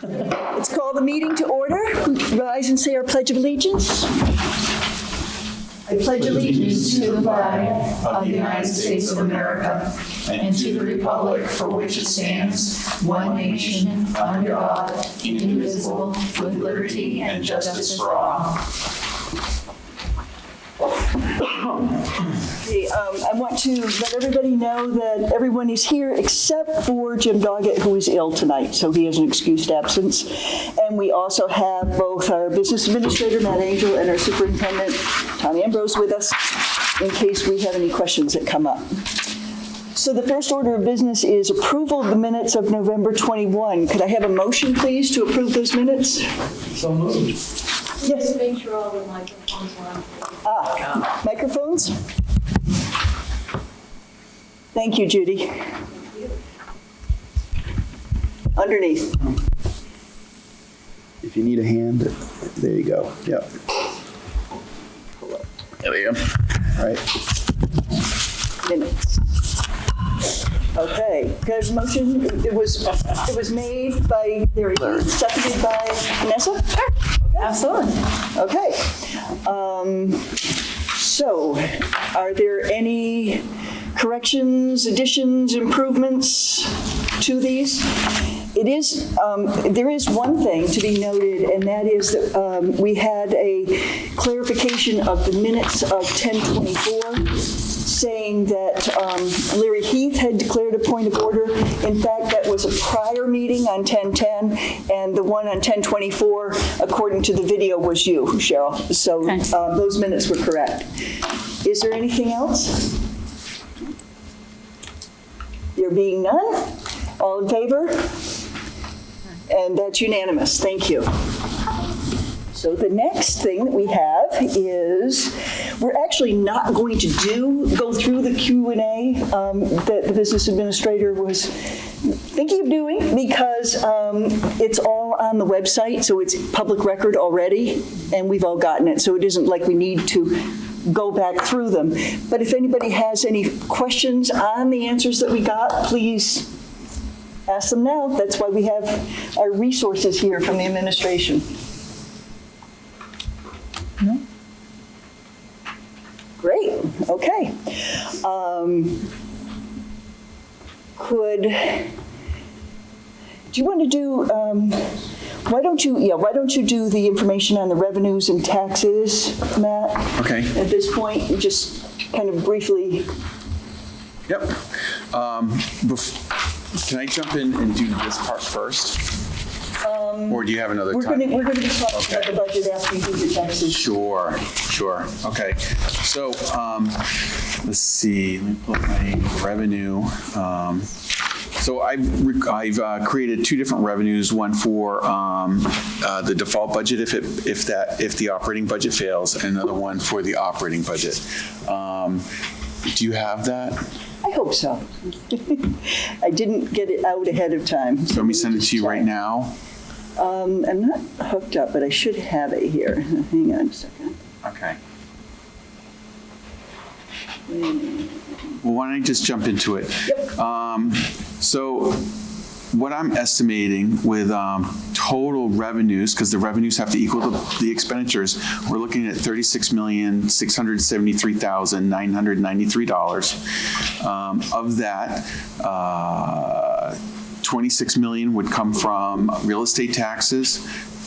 Let's call the meeting to order. Rise and say our Pledge of Allegiance. I pledge allegiance to the flag of the United States of America and to the republic for which it stands, one nation, under God, indivisible, with liberty and justice for all. Okay, I want to let everybody know that everyone is here except for Jim Doggett, who is ill tonight, so he has an excused absence. And we also have both our business administrator, Matt Angel, and our superintendent, Tom Ambrose, with us in case we have any questions that come up. So the first order of business is approval of the minutes of November 21. Could I have a motion, please, to approve those minutes? So moved. Yes. Make sure all the microphones are on. Microphones? Thank you, Judy. Underneath. If you need a hand, there you go. Yep. There we go. All right. Minutes. Okay, good motion. It was made by Larry, seconded by Vanessa? Sure. Okay. Absolutely. Okay. So, are there any corrections, additions, improvements to these? It is, there is one thing to be noted, and that is that we had a clarification of the minutes of 1024, saying that Larry Heath had declared a point of order. In fact, that was a prior meeting on 1010, and the one on 1024, according to the video, was you, Cheryl. So those minutes were correct. Is there anything else? There being none? All in favor? And that's unanimous. Thank you. So the next thing that we have is, we're actually not going to go through the Q&A that the business administrator was thinking of doing, because it's all on the website, so it's public record already, and we've all gotten it, so it isn't like we need to go back through them. But if anybody has any questions on the answers that we got, please ask them now. That's why we have our resources here from the administration. No? Great, okay. Do you want to do, why don't you do the information on the revenues and taxes, Matt? Okay. At this point, just kind of briefly. Yep. Can I jump in and do this part first? Or do you have another time? We're going to be talking about the budget after you do the taxes. Sure. Okay. So let's see. Let me pull up my revenue. So I've created two different revenues. One for the default budget if the operating budget fails, and another one for the operating budget. Do you have that? I hope so. I didn't get it out ahead of time. So let me send it to you right now. I'm not hooked up, but I should have it here. Hang on a second. Okay. Well, why don't I just jump into it? Yep. So what I'm estimating with total revenues, because the revenues have to equal the expenditures, we're looking at $36,673,993. Of that, $26 million would come from real estate taxes.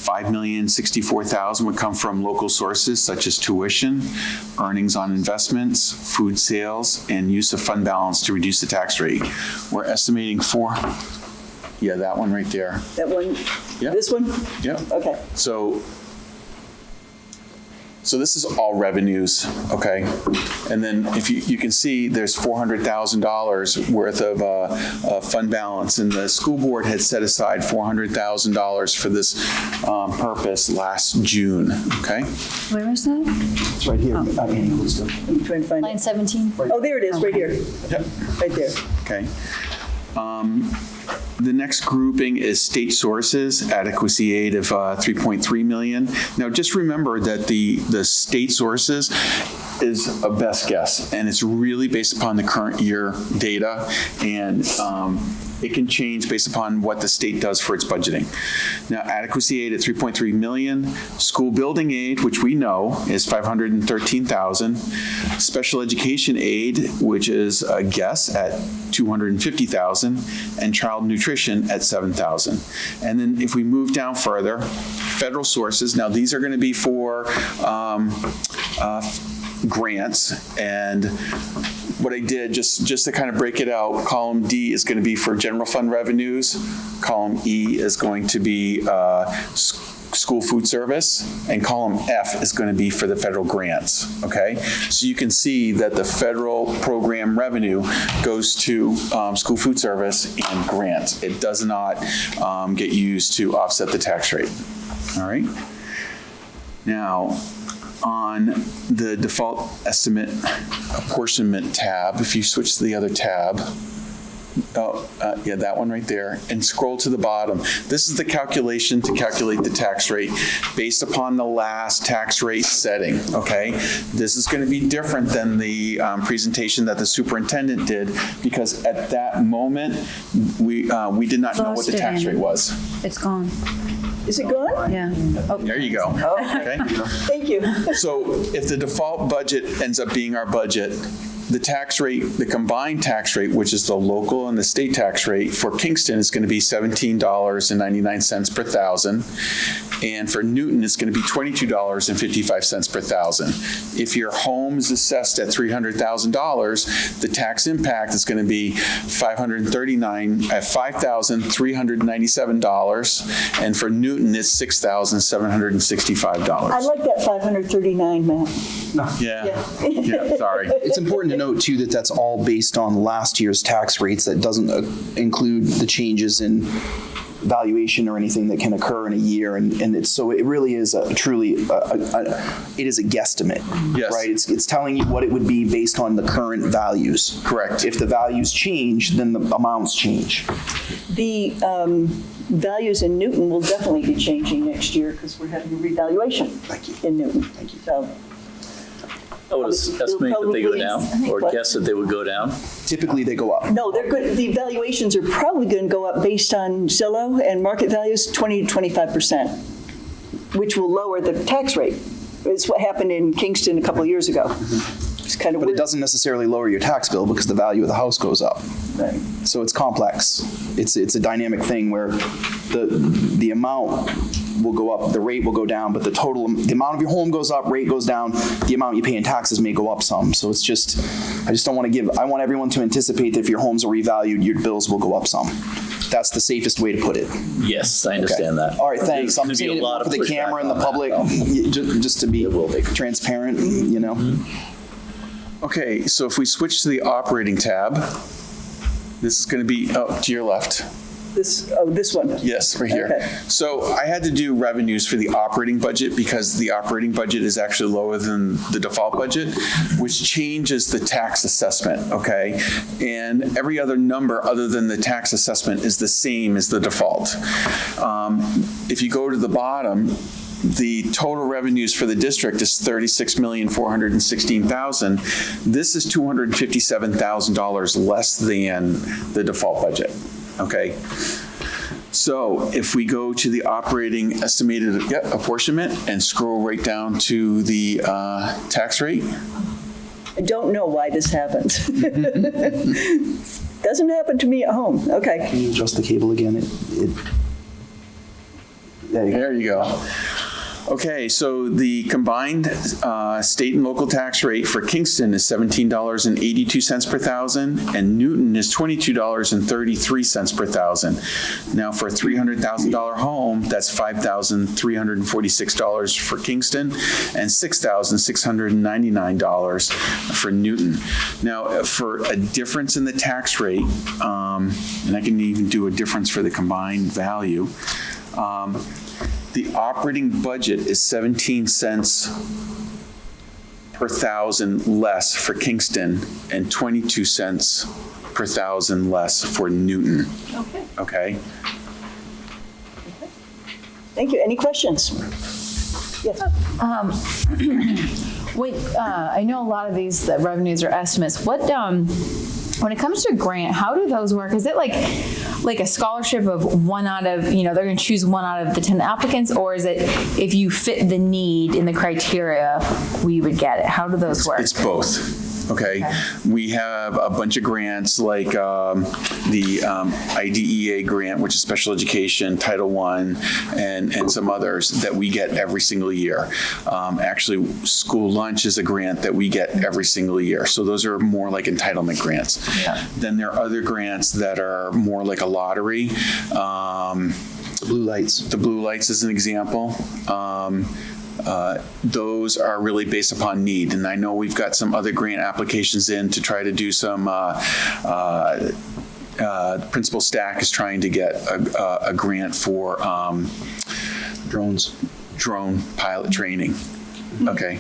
$5,064,000 would come from local sources such as tuition, earnings on investments, food sales, and use of fund balance to reduce the tax rate. We're estimating that one right there. That one? Yep. This one? Yep. Okay. So this is all revenues, okay? And then if you can see, there's $400,000 worth of fund balance, and the school board had set aside $400,000 for this purpose last June, okay? Where is that? It's right here. I'm trying to find Line it. 17? Oh, there it is, right here. Yep. Right there. Okay. The next grouping is state sources, adequacy aid of $3.3 million. Now, just remember that the state sources is a best guess, and it's really based upon the current year data. And it can change based upon what the state does for its budgeting. Now, adequacy aid at 3.3 million, school building aid, which we know is 513,000, special education aid, which is a guess at 250,000, and child nutrition at 7,000. And then if we move down further, federal sources, now these are going to be for grants, and what I did, just to kind of break it out, column D is going to be for general fund revenues, column E is going to be school food service, and column F is going to be for the federal grants, okay? So you can see that the federal program revenue goes to school food service and grants. It does not get used to offset the tax rate, all right? Now, on the default estimate apportionment tab, if you switch to the other tab, yeah, that one right there, and scroll to the bottom. This is the calculation to calculate the tax rate based upon the last tax rate setting, okay? This is going to be different than the presentation that the superintendent did, because at that moment, we did not know what the tax rate was. It's gone. Is it gone? Yeah. Oh. There you go. Okay. Thank you. So if the default budget ends up being our budget, the tax rate, the combined tax rate, which is the local and the state tax rate for Kingston, is going to be $17.99 per thousand. And for Newton, it's going to be $22.55 per thousand. If your home is assessed at $300,000, the tax impact is going to be $5,397. And for Newton, it's $6,765. I like that 539, Matt. Yeah, sorry. It's important to note, too, that that's all based on last year's tax rates. That doesn't include the changes in valuation or anything that can occur in a year. And it's, so it really is truly, it is a guesstimate. Yes. Right? It's telling you what it would be based on the current values. Correct. If the values change, then the amounts change. The values in Newton will definitely be changing next year because we're having a revaluation in Newton. Thank you. So I would estimate that they go down, or guess that they would go down. Typically, they go up. no, they're good. The valuations are probably going to go up based on Zillow and market values, 20 to 25%, which will lower the tax rate. It's what happened in Kingston a couple of years ago. It's kind of But it weird. doesn't necessarily lower your tax bill because the value of the house goes up. Right. So it's complex. It's a dynamic thing where the amount will go up, the rate will go down, but the amount of your home goes up, rate goes down, the amount you pay in taxes may go up some. So it's just, I just don't want to I want everyone to anticipate that if your homes are revalued, your bills will go up some. That's the safest way to put it. Yes, I understand that. All right, thanks. There's I'm gonna be saying a lot it of for the pushback camera and the on that, public, though. just to be transparent, you know? Okay, so if we switch to the operating tab, this is going to be, to your left. This one. Yes, right here. Okay. So I had to do revenues for the operating budget because the operating budget is actually lower than the default budget, which changes the tax assessment, okay? And every other number other than the tax assessment is the same as the default. If you go to the bottom, the total revenues for the district is $36,416,000. This is $257,000 less than the default budget. Okay, so if we go to the operating estimated apportionment and scroll right down to the tax rate. I don't know why this happened. Doesn't happen to me at home. Okay. Can you adjust the cable again? There you go. Okay, so the combined state and local tax rate for Kingston is $17.82 per thousand, and Newton is $22.33 per thousand. Now, for a $300,000 home, that's $5,346 for Kingston and $6,699 for Newton. Now, for a difference in the tax rate, and I can even do a difference for the combined value, the operating budget is 17 cents per thousand less for Kingston and 22 cents per thousand less for Newton. Okay? Thank you. Any questions? Yes. Wait, I know a lot of these revenues are estimates. What when it comes to a grant, how do those work? Is it like a scholarship of one out of, they're going to choose one out of the 10 applicants, or is it if you fit the need in the criteria, we would get it? How do those work? It's both. Okay. We have a bunch of grants like the IDEA grant, which is special education, Title I, and some others that we get every single year. Actually, school lunch is a grant that we get every single year. So those are more like entitlement grants. Yeah. Then there are other grants that are more like a lottery. Blue lights. The blue lights is an example. Those are really based upon need. And I know we've got some other grant applications in to try to do some, Principal Stack is trying to get a grant for drone pilot training. Okay.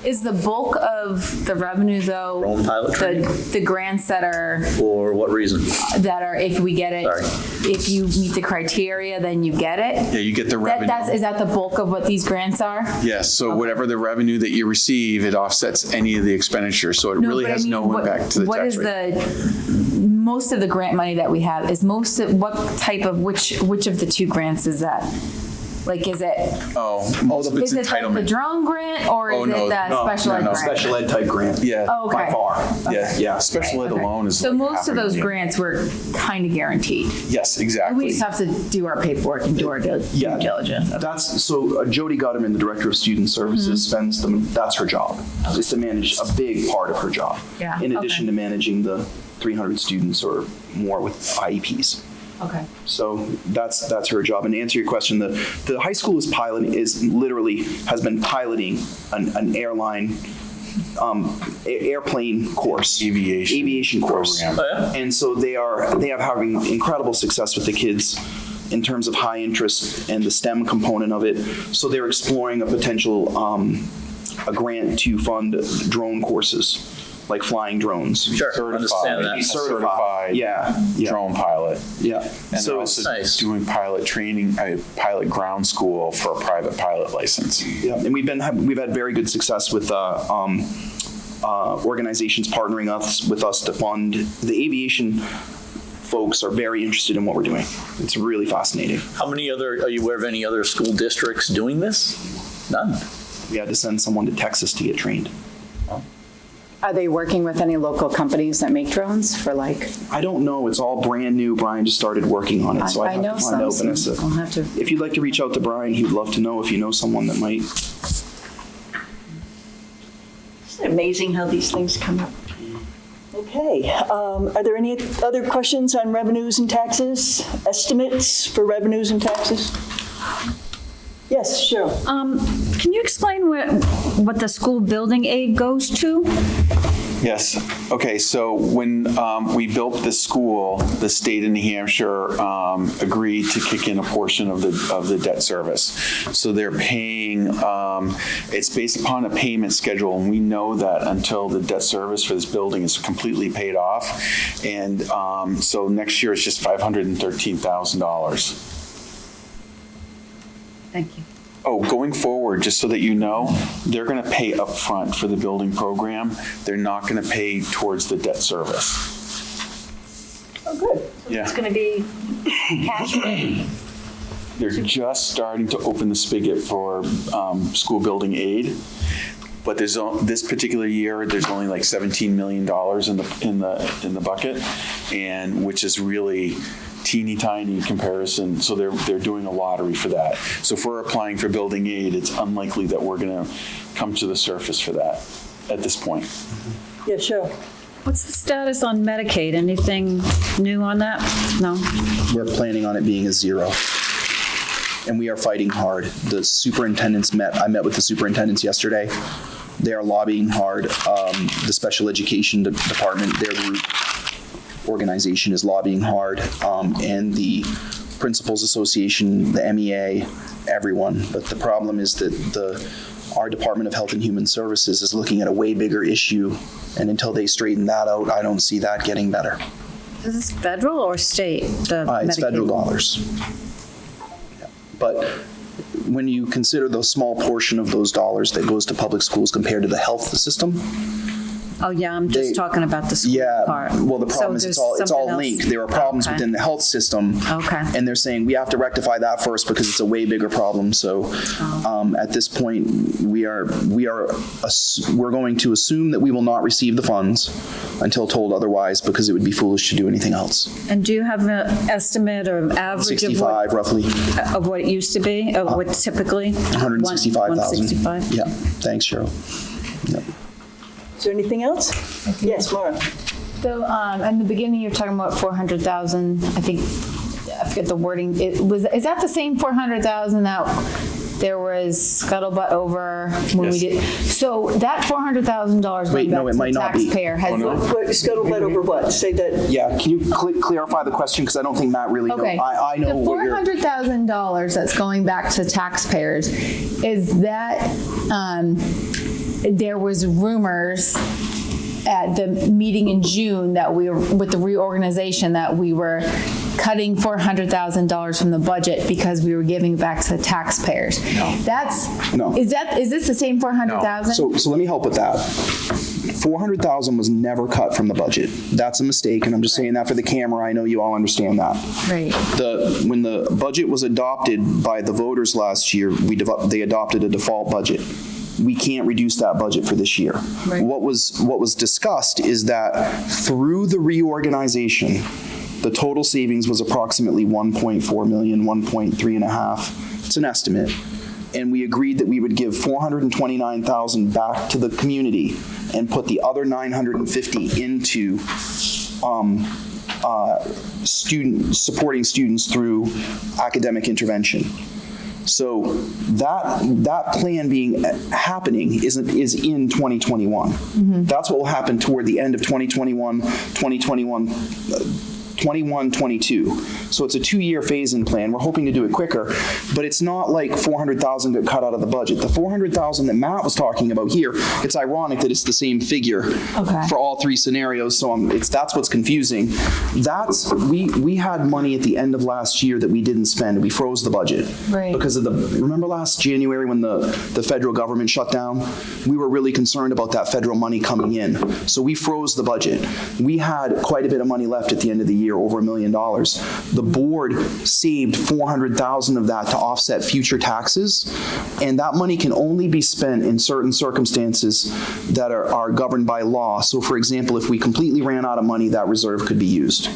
Is the bulk of the revenue, though, Drone pilot training? the grants that are, For what reason? if we get it, Sorry. if you meet the criteria, then you get it? Yeah, you get the revenue. Is that the bulk of what these grants are? Yes, so whatever the revenue that you receive, it offsets any of the expenditures, so it really but I has mean, no impact to the what tax is rate. most of the grant money that we have is what type of, which of the two grants is that? Like, is it, Most of it's is it the entitlement. drone grant, or is it the special ed grant? Special ed type grant. Yeah. Oh, okay. By far. Yeah, Yeah. special ed Okay. alone is So like most of those $500,000. grants were kind of guaranteed. Yes, And exactly. we just have to do our paperwork and do our due diligence. That's so. Jody Gutterman, the director of student services, spends them. That's her job, is to manage a big part of her job. Yeah, In addition to managing the 300 students or more with IEPs. Okay. So that's her job. And to answer your question, the high school has been piloting an airline. Airplane course, aviation course, program. Oh, yeah? and so they have having incredible success with the kids in terms of high interest and the STEM component of it. So they're exploring a potential a grant to fund drone courses, like flying drones. Sure, understand that. Certified Yeah. drone pilot. Yeah. And So they're also Nice. doing pilot training, pilot ground school for a private pilot license. yeah, and we've had very good success with organizations partnering with us to fund. The aviation folks are very interested in what we're doing. It's really fascinating. Are you aware of any other school districts doing this? None. We had to send someone to Texas to get trained. Are they working with any local companies that make drones for like? I don't know. It's all brand new. Brian just started working on it, so I I have know to find out, some. Vanessa. I'll have to. If you'd like to reach out to Brian, he would love to know if you know someone that might. Isn't it amazing how these things come up? Okay, are there any other questions on revenues and taxes? Estimates for revenues and taxes? Yes, sure. Can you explain what the school building aid goes to? Yes. Okay. So when we built the school, the state of New Hampshire agreed to kick in a portion of the debt service. So they're paying. It's based upon a payment schedule, and we know that until the debt service for this building is completely paid off, and so next year is just $513,000. Thank you. Oh, going forward, just so that you know, they're going to pay up front for the building program. They're not going to pay towards the debt service. Oh, good. Yeah. It's going to be cash. They're just starting to open the spigot for school building aid, but this particular year there's only like $17 million in the bucket, and which is really teeny tiny in comparison. So they're doing a lottery for that. So if we're applying for building aid, it's unlikely that we're going to come to the surface for that at this point. Yeah, sure. What's the status on Medicaid? Anything new on that? No? We're planning on it being a zero. And we are fighting hard. The superintendents I met with the superintendents yesterday. They are lobbying hard. The special education department, their group organization is lobbying hard. And the Principals Association, the MEA, everyone. But the problem is that our Department of Health and Human Services is looking at a way bigger issue. And until they straighten that out, I don't see that getting better. Is this federal or state? It's federal dollars. But when you consider the small portion of those dollars that goes to public schools compared to the health system, Oh, yeah, I'm just talking about the school Yeah, part. well, the So problem is there's it's all something else? linked. There are problems Okay. within the health system. Okay. And they're saying we have to rectify that first because it's a way bigger problem. So at this point, we're going to assume that we will not receive the funds until told otherwise, because it would be foolish to do anything else. And do you have an estimate or average of 65 roughly, what it used to be, of what typically? 165,000. 165? Yeah, thanks, Cheryl. Yep. Is there anything else? Yes, Laura. So, in the beginning, you're talking about 400,000, I think, I forget the wording, is that the same 400,000 that there was scuttlebutt over when we did? So that $400,000 Wait, going no, back it to might the not be. taxpayer has. What, scuttlebutt over what? Say that. Yeah, can you clarify the question, because I don't think Matt really knows. Okay. I know the what you're. $400,000 that's going back to taxpayers, is that, there was rumors at the meeting in June that we were, with the reorganization, that we were cutting $400,000 from the budget because we were giving back to the taxpayers. No. Is this the same 400,000? So let me help with that. 400,000 was never cut from the budget. That's a mistake, and I'm just saying that for the camera. I know you all understand that. Right. When the budget was adopted by the voters last year, they adopted a default budget. We can't reduce that budget for this year. Right. What was discussed is that through the reorganization, the total savings was approximately 1.4 million, 1.3.5. It's an estimate. And we agreed that we would give 429,000 back to the community and put the other 950 into supporting students through academic intervention. So that plan happening is in 2021. Mm-hmm. That's what will happen toward the end of 2021, 22. So it's a 2-year phase-in plan. We're hoping to do it quicker, but it's not like 400,000 got cut out of the budget. The 400,000 that Matt was talking about here, it's ironic that it's the same figure for all 3 scenarios. So that's what's confusing. We had money at the end of last year that we didn't spend. We froze the budget because of remember last January when the federal government shut down? We were really concerned about that federal money coming in. So we froze the budget. We had quite a bit of money left at the end of the year, over $1 million. The board saved 400,000 of that to offset future taxes, and that money can only be spent in certain circumstances that are governed by law. So for example, if we completely ran out of money, that reserve could be used.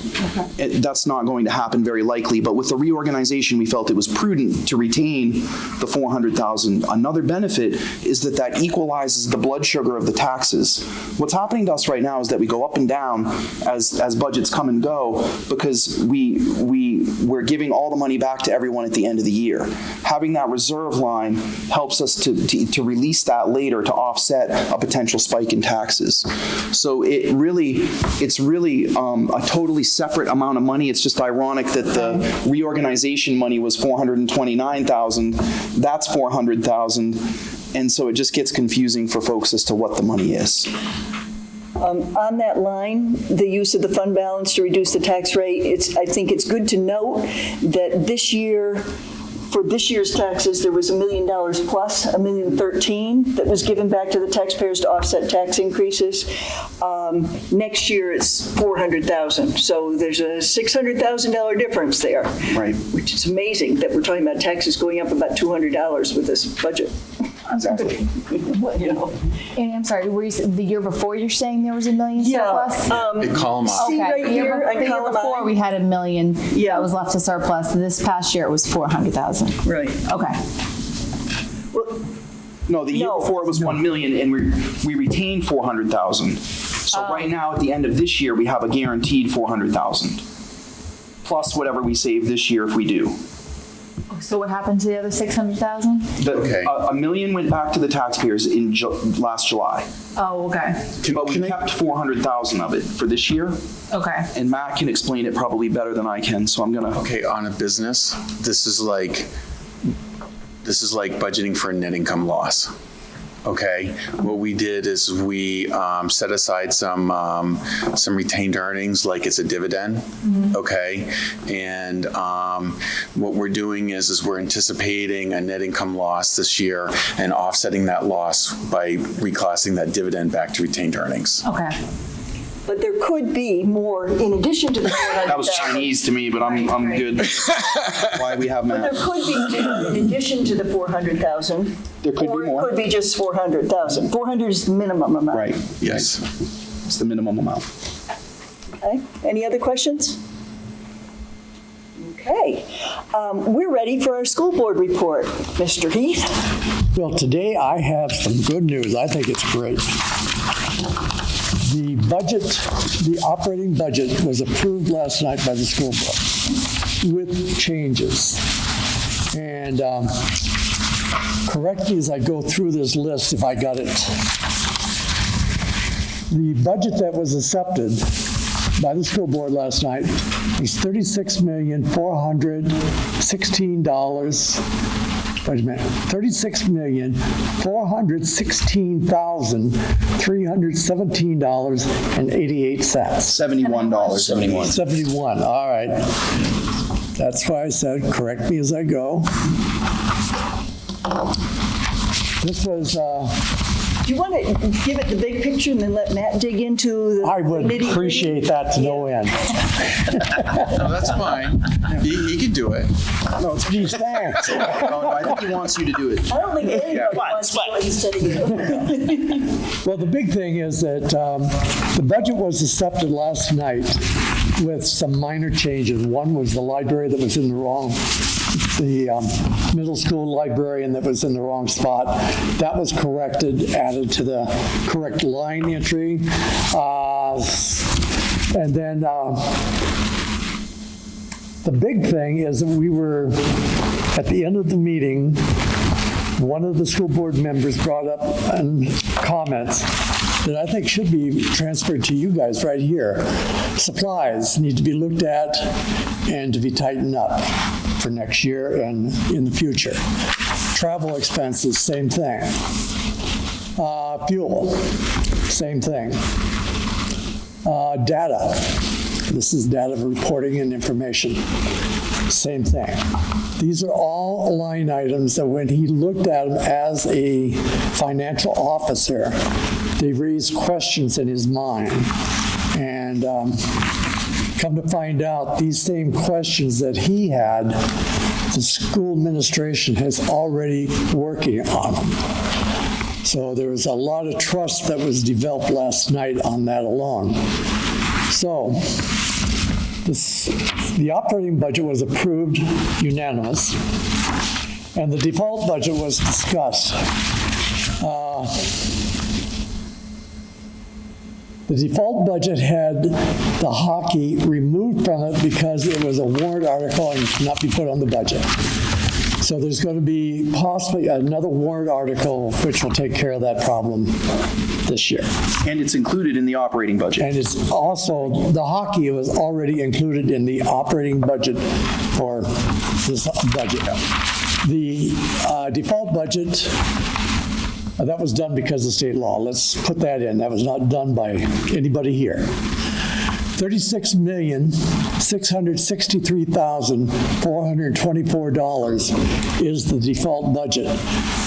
That's not going to happen very likely, but with the reorganization, we felt it was prudent to retain the 400,000. Another benefit is that equalizes the blood sugar of the taxes. What's happening to us right now is that we go up and down as budgets come and go, because we're giving all the money back to everyone at the end of the year. Having that reserve line helps us to release that later to offset a potential spike in taxes. So it's really a totally separate amount of money. It's just ironic that the reorganization money was 429,000. That's 400,000. And so it just gets confusing for folks as to what the money is. On that line, the use of the fund balance to reduce the tax rate, I think it's good to note that for this year's taxes, there was $1 million plus, $1,013,000 that was given back to the taxpayers to offset tax increases. Next year, it's $400,000. So there's a $600,000 difference there. Right. Which is amazing that we're talking about taxes going up about $200 with this budget. Exactly. And I'm sorry, the year before you're saying there was $1 million surplus? Column up. See right here on The year column before, I? we had $1 million that was left to surplus. This past year, it was 400,000. Right. Okay. Well, No, the year before it was 1 million, and we retained 400,000. So right now, at the end of this year, we have a guaranteed 400,000, plus whatever we save this year if we do. So what happened to the other 600,000? $1 million went back to the taxpayers in last July. Oh, okay. But we kept 400,000 of it for this year. Okay. And Matt can explain it probably better than I can, so I'm gonna. Okay, on a business, this is like budgeting for a net income loss. okay, what we did is we set aside some retained earnings, like it's a dividend, okay? And what we're doing is we're anticipating a net income loss this year and offsetting that loss by reclassing that dividend back to retained earnings. Okay. But there could be more in addition to the 400,000. That was Chinese to me, but I'm good. Why we have But there math? could be more in addition to the 400,000. There could be Or it more. could be just 400,000. 400 is the minimum amount. Right. Yes. It's the minimum amount. Okay, any other questions? Okay, we're ready for our school board report. Mr. Heath? Well, today I have some good news. I think it's great. The budget, the operating budget was approved last night by the school board with changes. And correct me as I go through this list if I got it. The budget that was accepted by the school board last night was $36,416. Wait a minute, $36,416,317.88. $71. 71, all right. That's why I said, correct me as I go. This was, Do you want to give it the big picture and then let Matt dig into the I would nitty-gritty? appreciate that to no end. No, that's fine. He can do it. No, geez, thanks. No, I think he wants you to do it. I don't think anybody wants to do it instead of you. Well, the big thing is that the budget was accepted last night with some minor changes. One was the library that was in the wrong, the middle school librarian that was in the wrong spot. That was corrected, added to the correct line entry. And then the big thing is that we were, at the end of the meeting, one of the school board members brought up comments that I think should be transferred to you guys right here. Supplies need to be looked at and to be tightened up for next year and in the future. Travel expenses, same thing. Fuel, same thing. Data. This is data reporting and information. Same thing. These are all line items that when he looked at them as a financial officer, they raised questions in his mind. And come to find out, these same questions that he had, the school administration is already working on them. So there was a lot of trust that was developed last night on that alone. So the operating budget was approved unanimous, and the default budget was discussed. The default budget had the hockey removed from it because it was a warrant article and could not be put on the budget. So there's going to be possibly another warrant article which will take care of that problem this year. And it's included in the operating budget. And it's also, the hockey was already included in the operating budget for this budget. The default budget, that was done because of state law. Let's put that in. That was not done by anybody here. $36,663,424 is the default budget.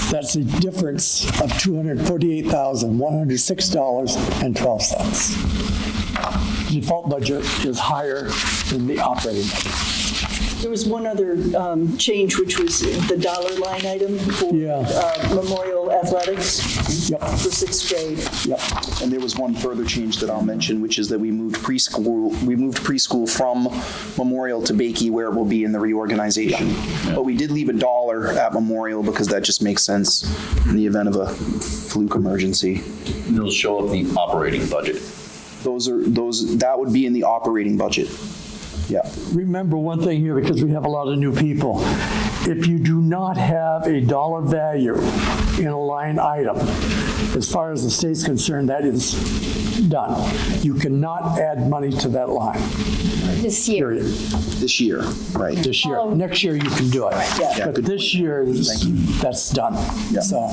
That's a difference of $248,106.12. The default budget is higher than the operating budget. There was one other change, which was the dollar line item for Memorial Athletics Yep. for sixth grade. Yep. And there was one further change that I'll mention, which is that we moved preschool from Memorial to Bakey, where it will be in the reorganization. But we did leave $1 at Memorial because that just makes sense in the event of a fluke emergency. It'll show up in the operating budget. That would be in the operating budget. Yeah. Remember one thing here, because we have a lot of new people. If you do not have a dollar value in a line item, as far as the state's concerned, that is done. You cannot add money to that line, This year. period. This year, right. This year. Next year you can do it. Yeah. But this year, that's done. So,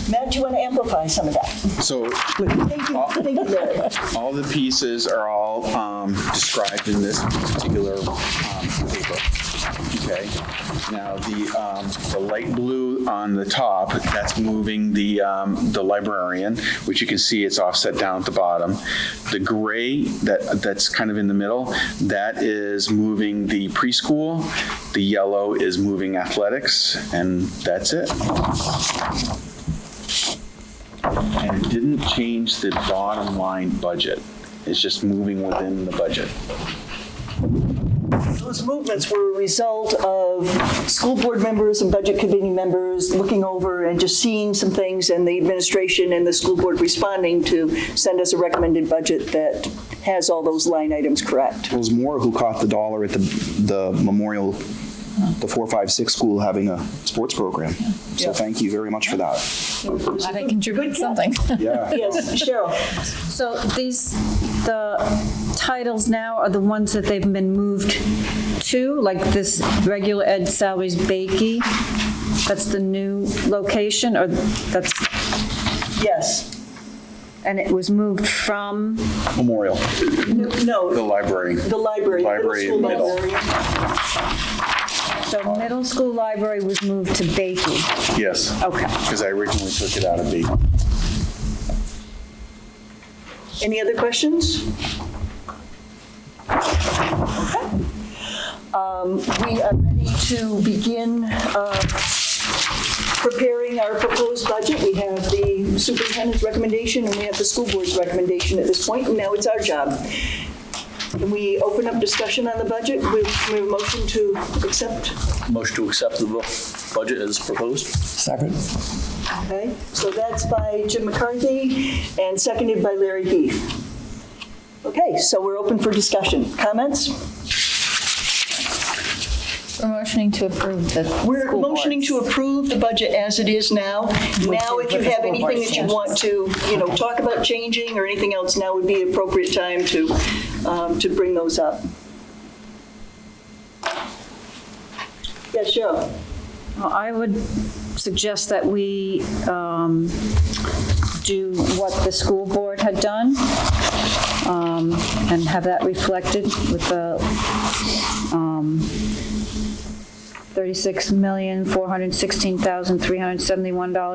Matt, do you want to amplify some of that? So Thank you, Larry. all the pieces are all described in this particular paper. Okay. Now the light blue on the top, that's moving the librarian, which you can see it's offset down at the bottom. The gray that's kind of in the middle, that is moving the preschool. The yellow is moving athletics, and that's it. And it didn't change the bottom line budget. It's just moving within the budget. Those movements were a result of school board members and budget committee members looking over and just seeing some things, and the administration and the school board responding to send us a recommended budget that has all those line items correct. It was Moore who caught the dollar at the Memorial, the 456 school having a sports program. So thank you very much for that. Glad I contribute something. Yeah. Yes, Cheryl. So the titles now are the ones that they've been moved to, like this regular ed salaries Bakey? That's the new location, or that's, Yes. and it was moved from? Memorial. No. The library. The library. Library Middle in school middle. library. So middle school library was moved to Bakey. Yes. Okay. Because I originally took it out of B. Any other questions? Okay. We are ready to begin preparing our proposed budget. We have the superintendent's recommendation and we have the school board's recommendation at this point, and now it's our job. Can we open up discussion on the budget? We have a motion to accept. Motion to accept the budget as proposed. second. Okay, so that's by Jim McCarthy and seconded by Larry Heath. Okay, so we're open for discussion. Comments? We're motioning to approve the We're school motioning to boards. approve the budget as it is now. Now, if you with the have school anything board's that you want to, talk about changing or anything else, now would be appropriate time to bring those up. Yes, Cheryl? Well, I would suggest that we do what the school board had done and have that reflected with the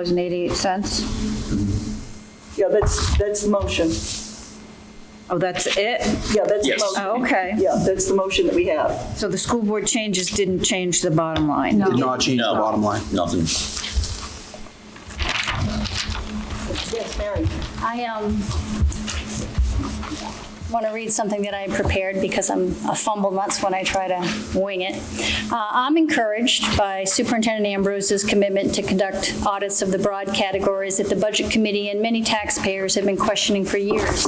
$36,416,371.88. Yeah, that's the motion. Oh, that's it? Yeah, that's the Yes. motion. Oh, okay. Yeah, that's the motion that we have. So the school board changes didn't change the bottom line? No. Did not change the No. bottom line. Nothing. Yes, Mary? I want to read something that I prepared because I'm a fumble nuts when I try to wing it. I'm encouraged by Superintendent Ambrose's commitment to conduct audits of the broad categories that the Budget Committee and many taxpayers have been questioning for years,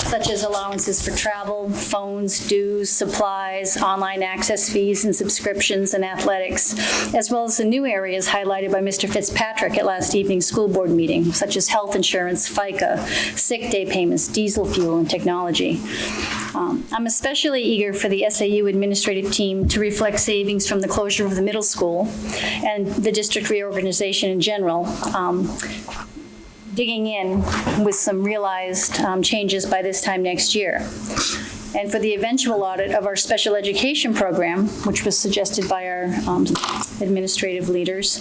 such as allowances for travel, phones, dues, supplies, online access fees and subscriptions, and athletics, as well as the new areas highlighted by Mr. Fitzpatrick at last evening's school board meeting, such as health insurance, FICA, sick day payments, diesel fuel, and technology. I'm especially eager for the SAU administrative team to reflect savings from the closure of the middle school and the district reorganization in general, digging in with some realized changes by this time next year. And for the eventual audit of our special education program, which was suggested by our administrative leaders,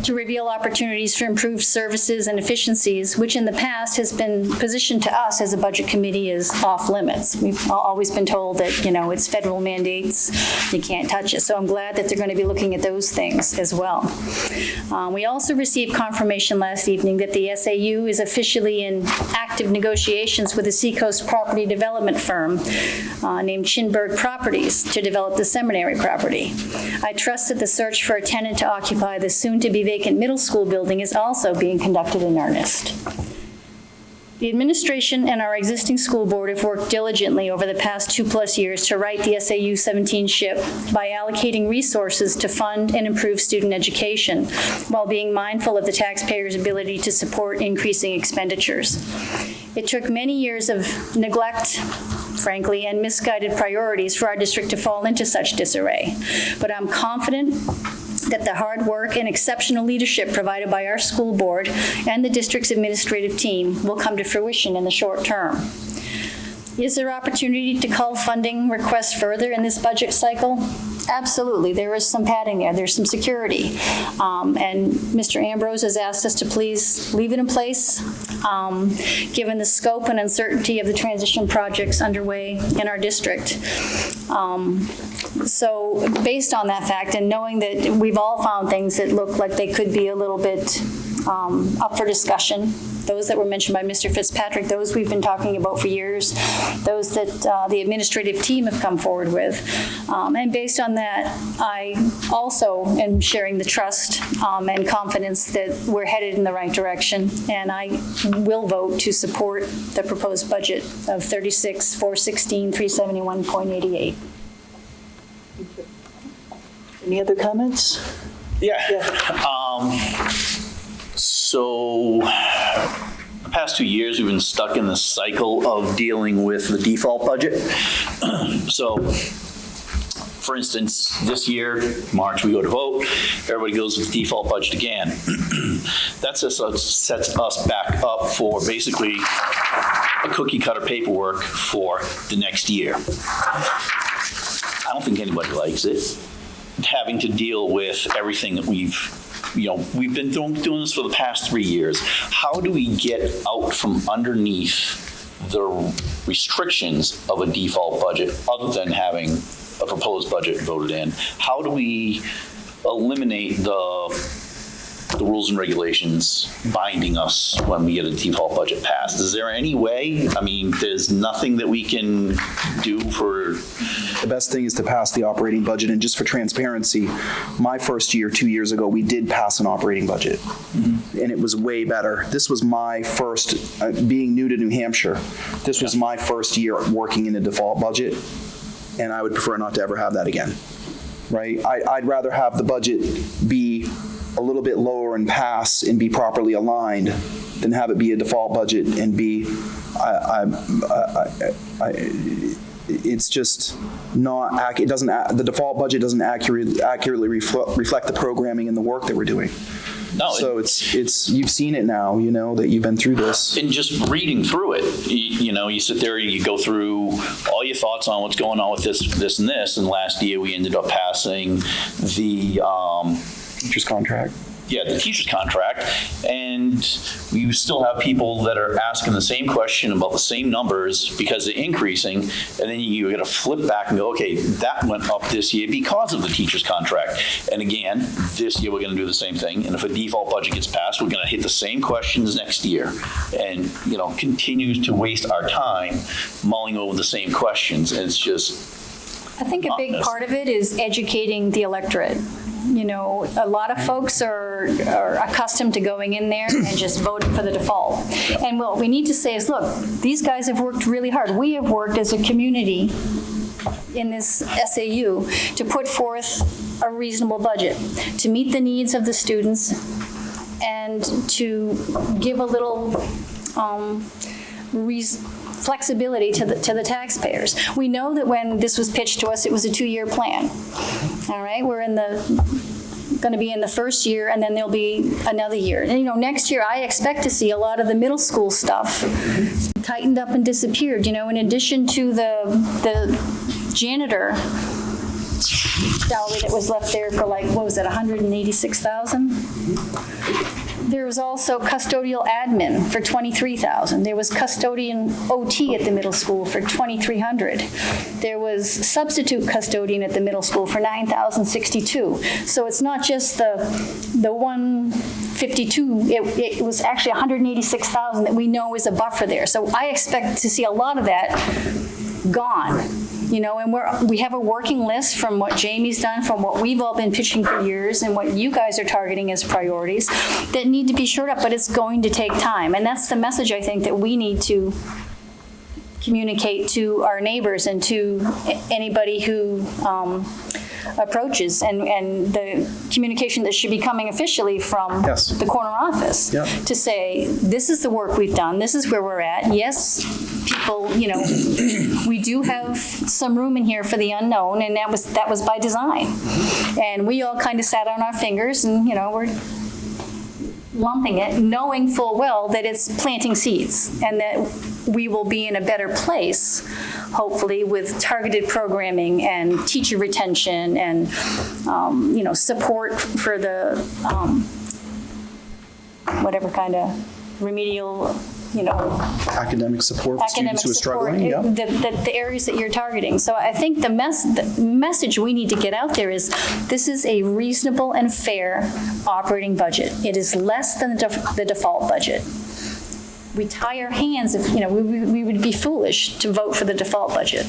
to reveal opportunities for improved services and efficiencies, which in the past has been positioned to us as a budget committee as off limits. We've always been told that, it's federal mandates, you can't touch it. So I'm glad that they're going to be looking at those things as well. We also received confirmation last evening that the SAU is officially in active negotiations with a Seacoast property development firm named Chinberg Properties to develop the seminary property. I trust that the search for a tenant to occupy the soon-to-be vacant middle school building is also being conducted in earnest. The administration and our existing school board have worked diligently over the past 2+ years to right the SAU 17 ship by allocating resources to fund and improve student education, while being mindful of the taxpayers' ability to support increasing expenditures. It took many years of neglect, frankly, and misguided priorities for our district to fall into such disarray. But I'm confident that the hard work and exceptional leadership provided by our school board and the district's administrative team will come to fruition in the short term. Is there opportunity to cull funding requests further in this budget cycle? Absolutely. There is some padding there. There's some security. And Mr. Ambrose has asked us to please leave it in place, given the scope and uncertainty of the transition projects underway in our district. So based on that fact and knowing that we've all found things that look like they could be a little bit up for discussion, those that were mentioned by Mr. Fitzpatrick, those we've been talking about for years, those that the administrative team have come forward with. And based on that, I also am sharing the trust and confidence that we're headed in the right direction, and I will vote to support the proposed budget of $36,416,371.88. Any other comments? Yeah. So the past 2 years, we've been stuck in the cycle of dealing with the default budget. So, for instance, this year, March, we go to vote, everybody goes with the default budget again. That sets us back up for basically a cookie cutter paperwork for the next year. I don't think anybody likes it, having to deal with everything that we've been doing this for the past 3 years. How do we get out from underneath the restrictions of a default budget other than having a proposed budget voted in? How do we eliminate the rules and regulations binding us when we get a default budget passed? Is there any way? I mean, there's nothing that we can do for... The best thing is to pass the operating budget, and just for transparency, my first year, 2 years ago, we did pass an operating budget, and it was way better. This was my first, being new to New Hampshire, this was my first year working in a default budget, and I would prefer not to ever have that again, right? I'd rather have the budget be a little bit lower and pass and be properly aligned than have it be a default budget and be, it's just not, the default budget doesn't accurately reflect the programming and the work that we're doing. No, so it's you've seen it now, that you've been through this. And just reading through it, you sit there, you go through all your thoughts on what's going on with this, and this. And last year we ended up passing the teacher's contract. Yeah, the teacher's contract, and you still have people that are asking the same question about the same numbers because they're increasing, and then you got to flip back and go, okay, that went up this year because of the teacher's contract. And again, this year we're going to do the same thing, and if a default budget gets passed, we're going to hit the same questions next year, and continues to waste our time mulling over the same questions. And it's just... I think a big part of it is educating the electorate. A lot of folks are accustomed to going in there and just voting for the default. And what we need to say is, look, these guys have worked really hard. We have worked as a community in this SAU to put forth a reasonable budget, to meet the needs of the students, and to give a little flexibility to the taxpayers. We know that when this was pitched to us, it was a 2-year plan. All right, we're going to be in the first year, and then there'll be another year. And next year I expect to see a lot of the middle school stuff tightened up and disappeared. In addition to the janitor salary that was left there for $186,000. There was also custodial admin for $23,000. There was custodian OT at the middle school for $2,300. There was substitute custodian at the middle school for $9,062. So it's not just the 152. It was actually $186,000 that we know is a buffer there. So I expect to see a lot of that gone and we have a working list from what Jamie's done, from what we've all been pitching for years, and what you guys are targeting as priorities that need to be shored up, but it's going to take time. And that's the message I think that we need to communicate to our neighbors and to anybody who approaches, and the communication that should be coming officially from Yes. the corner office Yep. to say, this is the work we've done, this is where we're at. Yes, people, we do have some room in here for the unknown, and that was by design. And we all kind of sat on our fingers, and we're lumping it, knowing full well that it's planting seeds, and that we will be in a better place, hopefully, with targeted programming and teacher retention and, support for the, whatever kind of remedial, Academic support for academic students who are support, struggling. Yep. the areas that you're targeting. So I think the message we need to get out there is this is a reasonable and fair operating budget. It is less than the default budget. We tie our hands if, we would be foolish to vote for the default budget.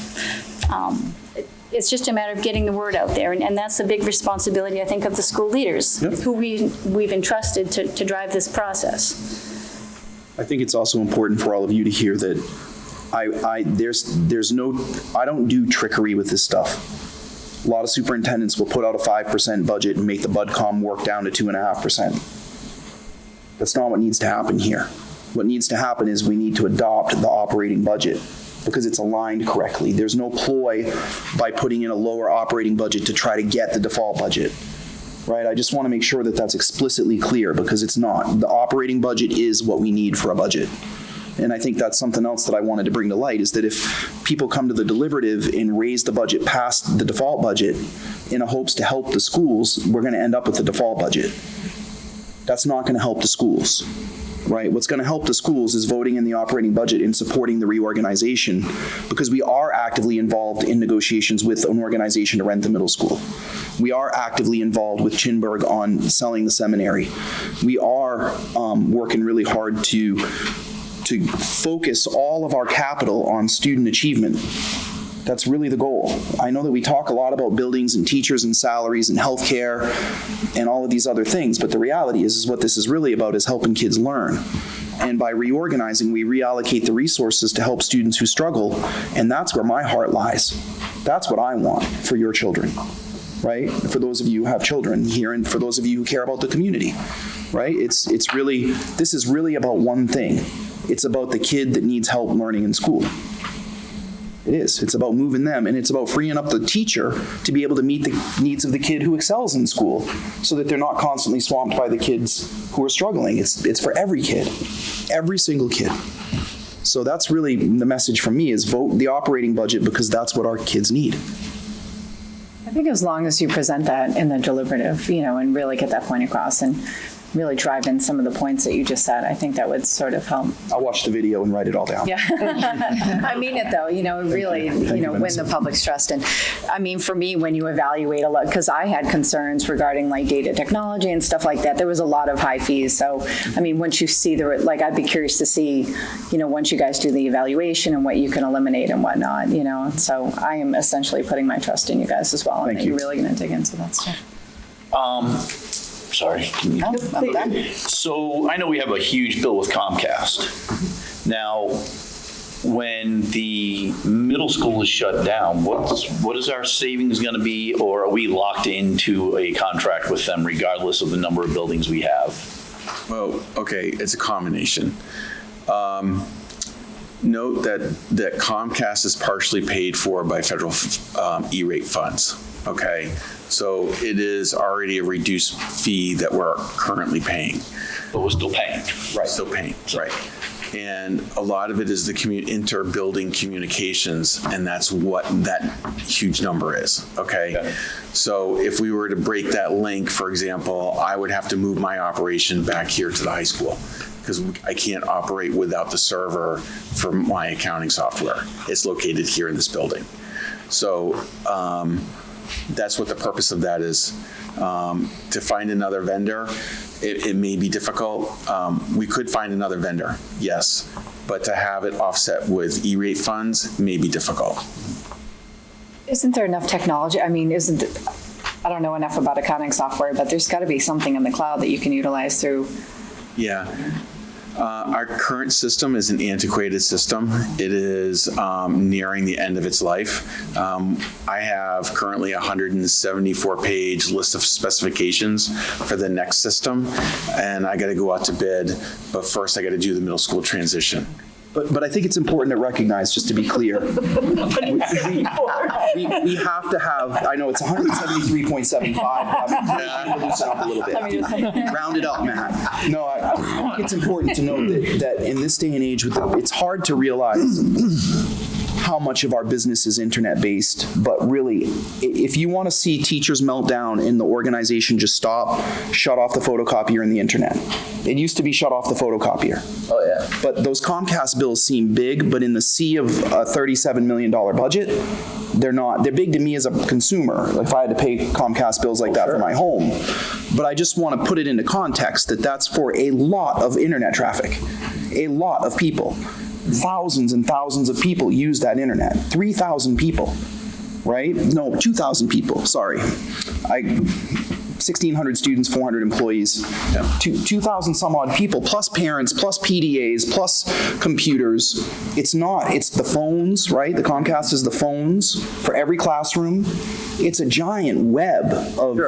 It's just a matter of getting the word out there, and that's a big responsibility, I think, of the school leaders, Yep. who we've entrusted to drive this process. I think it's also important for all of you to hear that I don't do trickery with this stuff. A lot of superintendents will put out a 5% budget and make the BudCom work down to 2.5%. That's not what needs to happen here. What needs to happen is we need to adopt the operating budget because it's aligned correctly. There's no ploy by putting in a lower operating budget to try to get the default budget. Right? I just want to make sure that that's explicitly clear because it's not. The operating budget is what we need for a budget. And I think that's something else that I wanted to bring to light is that if people come to the deliberative and raise the budget past the default budget in a hopes to help the schools, we're going to end up with the default budget. That's not going to help the schools. Right? What's going to help the schools is voting in the operating budget and supporting the reorganization because we are actively involved in negotiations with an organization to rent the middle school. We are actively involved with Chinburg on selling the seminary. We are working really hard to focus all of our capital on student achievement. That's really the goal. I know that we talk a lot about buildings and teachers and salaries and healthcare and all of these other things, but the reality is what this is really about is helping kids learn. And by reorganizing, we reallocate the resources to help students who struggle, and that's where my heart lies. That's what I want for your children, right? For those of you who have children here, and for those of you who care about the community, right? This is really about one thing. It's about the kid that needs help learning in school. It is. It's about moving them, and it's about freeing up the teacher to be able to meet the needs of the kid who excels in school so that they're not constantly swamped by the kids who are struggling. It's for every kid, every single kid. So that's really the message from me is vote the operating budget because that's what our kids need. I think as long as you present that in the deliberative, and really get that point across and really drive in some of the points that you just said, I think that would sort of help. I'll watch the video and write it all down. Yeah. I mean it though, really, when the public's trust. And I mean, for me, when you evaluate a lot, because I had concerns regarding like data technology and stuff like that, there was a lot of high fees. So, I mean, once you see I'd be curious to see, once you guys do the evaluation and what you can eliminate and whatnot, So I am essentially putting my trust in you guys as well. Thank you. You're really going to dig into that stuff. Sorry. No, I'm done. So I know we have a huge bill with Comcast. Now, when the middle school is shut down, what is our savings going to be, or are we locked into a contract with them regardless of the number of buildings we have? Well, okay, it's a combination. Note that Comcast is partially paid for by federal E-rate funds, okay? So it is already a reduced fee that we're currently paying. But we're still paying. Right. Still paying, right. And a lot of it is the inter-building communications, and that's what that huge number is, okay? Okay. So if we were to break that link, for example, I would have to move my operation back here to the high school because I can't operate without the server for my accounting software. It's located here in this building. So that's what the purpose of that is. To find another vendor, it may be difficult. We could find another vendor, yes, but to have it offset with E-rate funds may be difficult. Isn't there enough technology? I mean, I don't know enough about accounting software, but there's got to be something in the cloud that you can utilize through. Yeah. Our current system is an antiquated system. It is nearing the end of its life. I have currently a 174-page list of specifications for the next system, and I got to go out to bid, but first I got to do the middle school transition. But I think it's important to recognize, just to be clear, we have to have, I know it's 173.75, I'm loosen up a little bit. Round it up, Matt. No, I think it's important to note that in this day and age, it's hard to realize how much of our business is internet-based, but really, if you want to see teachers melt down and the organization just stop, shut off the photocopier and the internet. It used to be shut off the photocopier. Oh, yeah. But those Comcast bills seem big, but in the sea of a $37 million budget, they're not. They're big to me as a consumer, if I had to pay Comcast bills like that for my home. But I just want to put it into context that that's for a lot of internet traffic, a lot of people. Thousands and thousands of people use that internet. 3,000 people, right? No, 2,000 people, sorry. 1,600 students, 400 employees, 2,000 some odd people, plus parents, plus PDAs, plus computers. It's the phones, right? The Comcast is the phones for every classroom. It's a giant web of,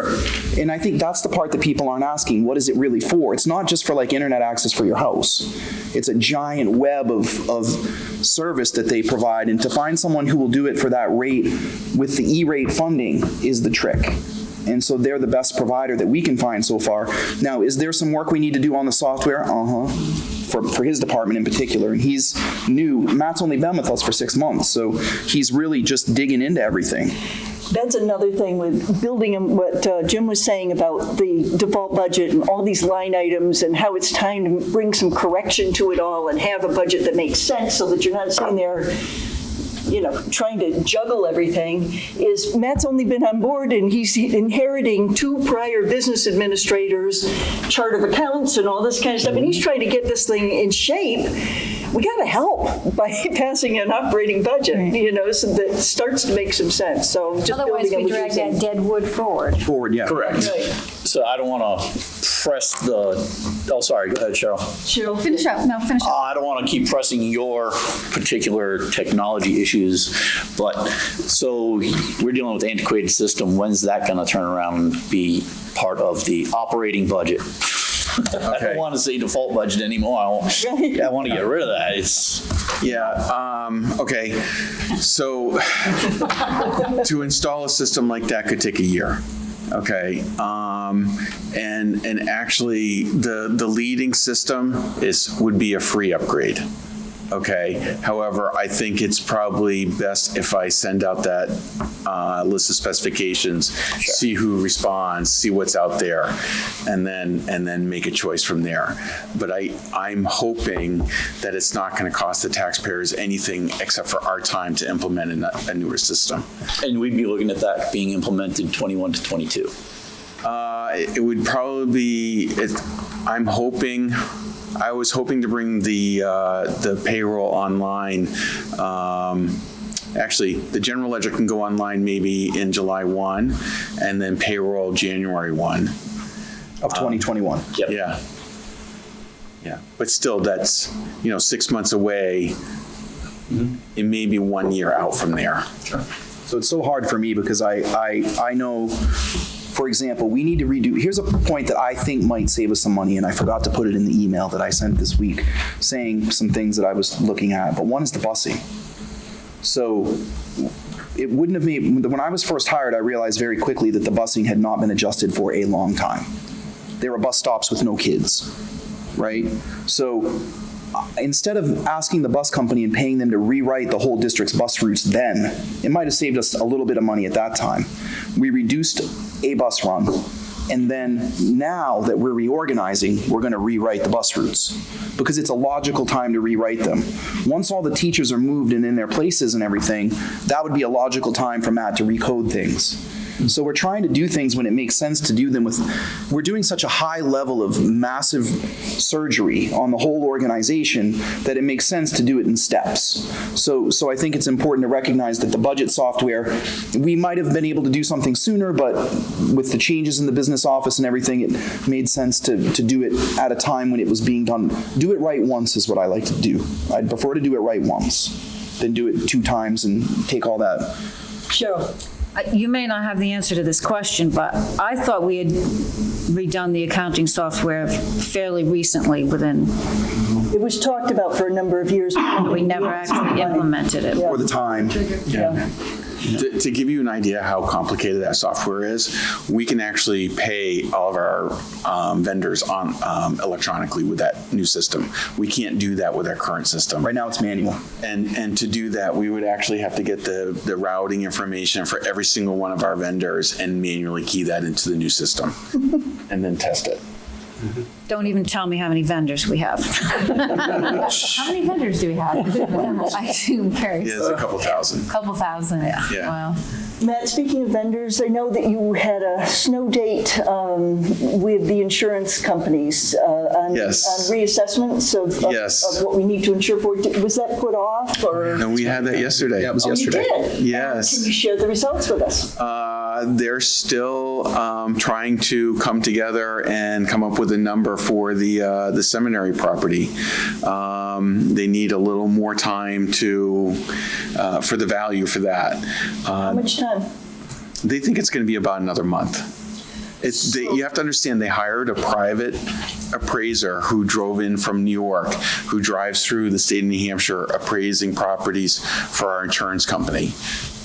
and I think that's the part that people aren't asking, what is it really for? It's not just for like internet access for your house. It's a giant web of service that they provide, and to find someone who will do it for that rate with the E-rate funding is the trick. And so they're the best provider that we can find so far. Now, is there some work we need to do on the software? For his department in particular, and he's new. Matt's only been with us for 6 months, so he's really just digging into everything. That's another thing with building what Jim was saying about the default budget and all these line items and how it's time to bring some correction to it all and have a budget that makes sense so that you're not sitting there, trying to juggle everything, is Matt's only been on board and he's inheriting 2 prior business administrators, chart of accounts and all this kind of stuff, and he's trying to get this thing in shape. We got to help by passing an operating budget, so that it starts to make some sense. So just Otherwise, we drag that dead wood forward. Yeah. Correct. Right. So I don't want to press sorry, go ahead, Cheryl. Cheryl. Finish up. No, finish up. I don't want to keep pressing your particular technology issues, but so we're dealing with antiquated system. When's that going to turn around and be part of the operating budget? I don't want to say default budget anymore. I want to get rid of that. Okay. So to install a system like that could take a year. Okay, and actually the leading system would be a free upgrade. Okay, however, I think it's probably best if I send out that list of specifications, see who responds, see what's out there, and then make a choice from there. But I'm hoping that it's not going to cost the taxpayers anything except for our time to implement a newer system. And we'd be looking at that being implemented 21 to 22. It would probably be. I was hoping to bring the payroll online. Actually, the general ledger can go online maybe in July 1, and then payroll January 1. Of 2021. Yep. Yeah. But still, that's 6 months away. It may be 1 year out from there. Sure. So it's so hard for me because I know, for example, we need to redo, here's a point that I think might save us some money, and I forgot to put it in the email that I sent this week, saying some things that I was looking at, but one is the busing. So it wouldn't have made, when I was first hired, I realized very quickly that the busing had not been adjusted for a long time. There were bus stops with no kids, right? So instead of asking the bus company and paying them to rewrite the whole district's bus routes then, it might have saved us a little bit of money at that time. We reduced a bus run, and then now that we're reorganizing, we're going to rewrite the bus routes because it's a logical time to rewrite them. Once all the teachers are moved and in their places and everything, that would be a logical time for Matt to recode things. So we're trying to do things when it makes sense to do them with, we're doing such a high level of massive surgery on the whole organization that it makes sense to do it in steps. So I think it's important to recognize that the budget software, we might have been able to do something sooner, but with the changes in the business office and everything, it made sense to do it at a time when it was being done. Do it right once is what I like to do. I'd prefer to do it right once than do it 2 times and take all that. Cheryl? You may not have the answer to this question, but I thought we had redone the accounting software fairly recently within, It was talked about for a number of years. we never actually implemented it. For the time. Yeah. To give you an idea how complicated that software is, we can actually pay all of our vendors on electronically with that new system. We can't do that with our current system. Right now it's manual. And to do that, we would actually have to get the routing information for every single one of our vendors and manually key that into the new system and then test it. Don't even tell me how many vendors we have. How many vendors do we have? I assume very. Yeah, it's a couple thousand. Couple thousand. Yeah. Wow. Matt, speaking of vendors, I know that you had a snow date with the insurance companies on Yes. reassessments Yes. of what we need to insure for. Was that put off, or? And we had that yesterday. Yeah, it was Oh, you yesterday. did? Yes. Can you share the results with us? They're still trying to come together and come up with a number for the seminary property. They need a little more time for the value for that. How much time? They think it's going to be about another month. You have to understand, they hired a private appraiser who drove in from New York, who drives through the state of New Hampshire appraising properties for our insurance company.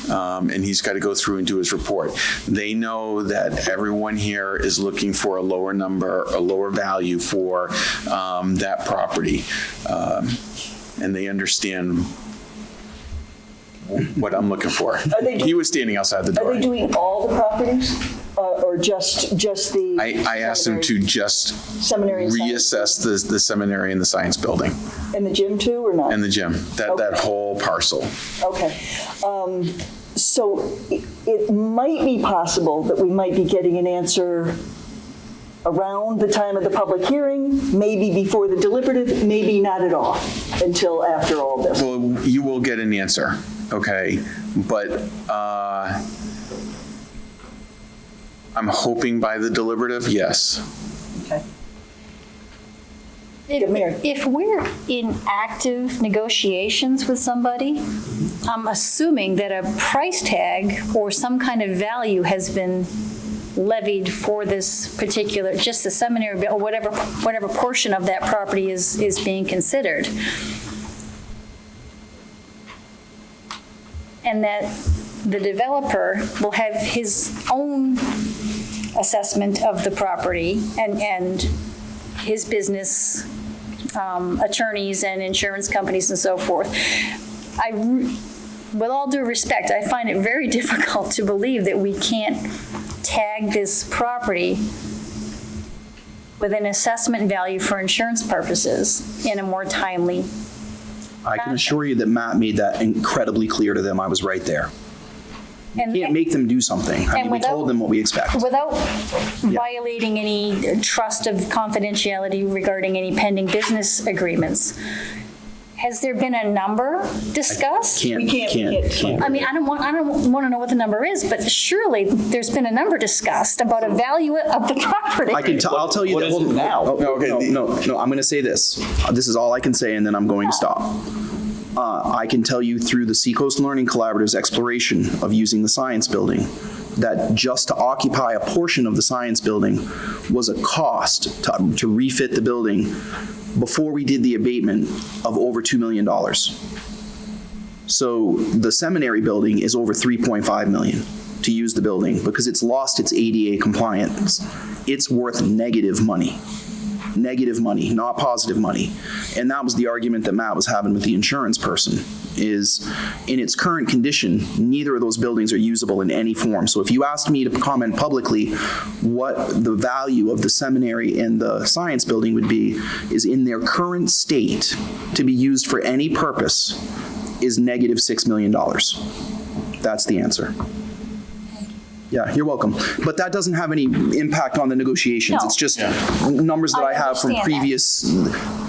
And he's got to go through and do his report. They know that everyone here is looking for a lower number, a lower value for that property. And they understand what I'm looking for. He was standing outside the door. Are they doing all the properties, or just the? I asked him to just Seminary and science? reassess the seminary and the science building And the gym too, or not? and the gym, that whole parcel. Okay. So it might be possible that we might be getting an answer around the time of the public hearing, maybe before the deliberative, maybe not at all, until after all this. Well, you will get an answer, okay? But I'm hoping by the deliberative, yes. Okay. Mary. If we're in active negotiations with somebody, I'm assuming that a price tag or some kind of value has been levied for this particular, just the seminary, or whatever portion of that property is being considered. And that the developer will have his own assessment of the property and his business attorneys and insurance companies and so forth. With all due respect, I find it very difficult to believe that we can't tag this property with an assessment value for insurance purposes in a more timely. I can assure you that Matt made that incredibly clear to them. I was right there. And Can't make them do something. I mean, we told them what we expect. Without violating any trust of confidentiality regarding any pending business agreements, has there been a number discussed? Can't. I mean, I don't want to know what the number is, but surely there's been a number discussed about a value of the property. I'll tell you What that. is it now? No, I'm going to say this. This is all I can say, and then I'm going to stop. I can tell you through the Seacoast Learning Collaborative's exploration of using the science building, that just to occupy a portion of the science building was a cost to refit the building before we did the abatement of over $2 million. So the seminary building is over $3.5 million to use the building because it's lost its ADA compliance. It's worth negative money, not positive money. And that was the argument that Matt was having with the insurance person, is in its current condition, neither of those buildings are usable in any form. So if you asked me to comment publicly what the value of the seminary and the science building would be, is in their current state to be used for any purpose is negative $6 million. That's the answer. Yeah, you're welcome. But that doesn't have any impact on the negotiations. No. It's just numbers that I I have from understand that. previous,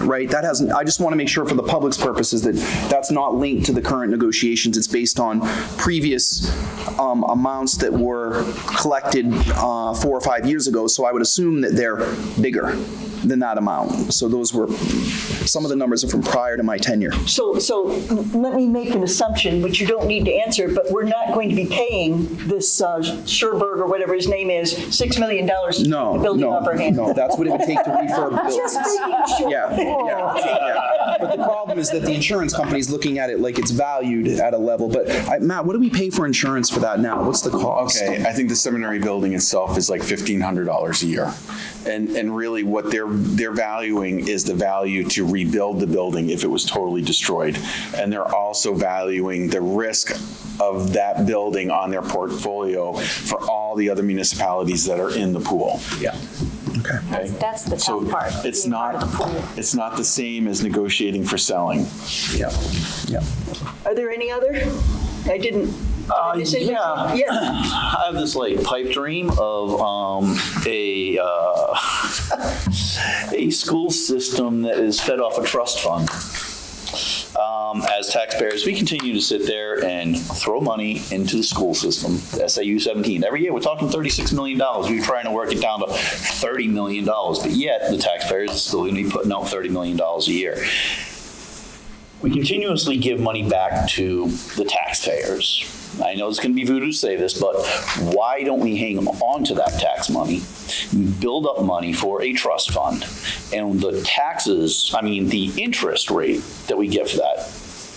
right? That hasn't, I just want to make sure for the public's purposes that that's not linked to the current negotiations. It's based on previous amounts that were collected 4 or 5 years ago. So I would assume that they're bigger than that amount. So those were, some of the numbers are from prior to my tenure. So let me make an assumption, which you don't need to answer, but we're not going to be paying this Sherberg or whatever his name is, $6 million to take the building off our hands. No, that's what it would take to refurb the building. Just making sure. Yeah. But the problem is that the insurance company's looking at it like it's valued at a level. But Matt, what do we pay for insurance for that now? What's the cost? Okay, I think the seminary building itself is like $1,500 a year. And really what they're valuing is the value to rebuild the building if it was totally destroyed. And they're also valuing the risk of that building on their portfolio for all the other municipalities that are in the pool. Yeah. Okay. That's the So tough part. it's being part not, of the pool. it's not the same as negotiating for selling. Yeah. Yeah. Are there any other? I didn't. Yeah. Yes. I have this like pipe dream of a school system that is fed off a trust fund. As taxpayers, we continue to sit there and throw money into the school system, SAU 17. Every year, we're talking $36 million. We're trying to work it down to $30 million, but yet the taxpayers are still going to be putting out $30 million a year. We continuously give money back to the taxpayers. I know it's going to be voodoo to say this, but why don't we hang on to that tax money, build up money for a trust fund, and the taxes, the interest rate that we get for that,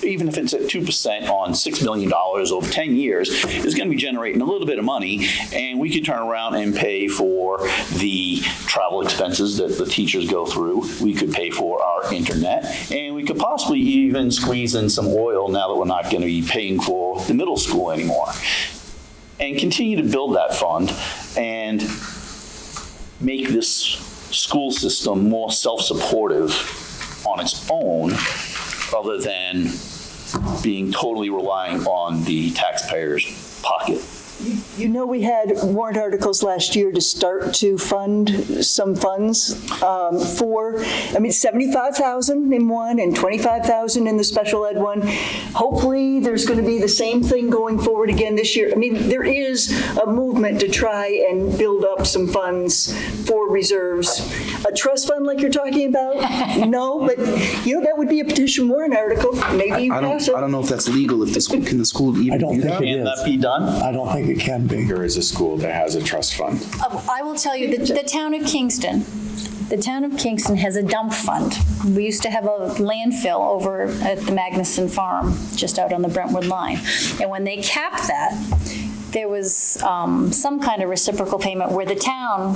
even if it's at 2% on $6 million over 10 years, is going to be generating a little bit of money, and we could turn around and pay for the travel expenses that the teachers go through. We could pay for our internet, and we could possibly even squeeze in some oil now that we're not going to be paying for the middle school anymore, and continue to build that fund and make this school system more self-supportive on its own, other than being totally relying on the taxpayer's pocket. You know, we had warrant articles last year to start to fund some funds for, 75,000 in one and 25,000 in the special ed one. Hopefully, there's going to be the same thing going forward again this year. There is a movement to try and build up some funds for reserves. A trust fund like you're talking about? No, but, that would be a petition warrant article. Maybe you I pass it. don't know if that's legal. If can the school even I don't do think that? it Can is. that be done? I don't think it can be. There is a school that has a trust fund. I will tell you, the town of Kingston has a dump fund. We used to have a landfill over at the Magnuson Farm, just out on the Brentwood line. And when they capped that, there was some kind of reciprocal payment where the town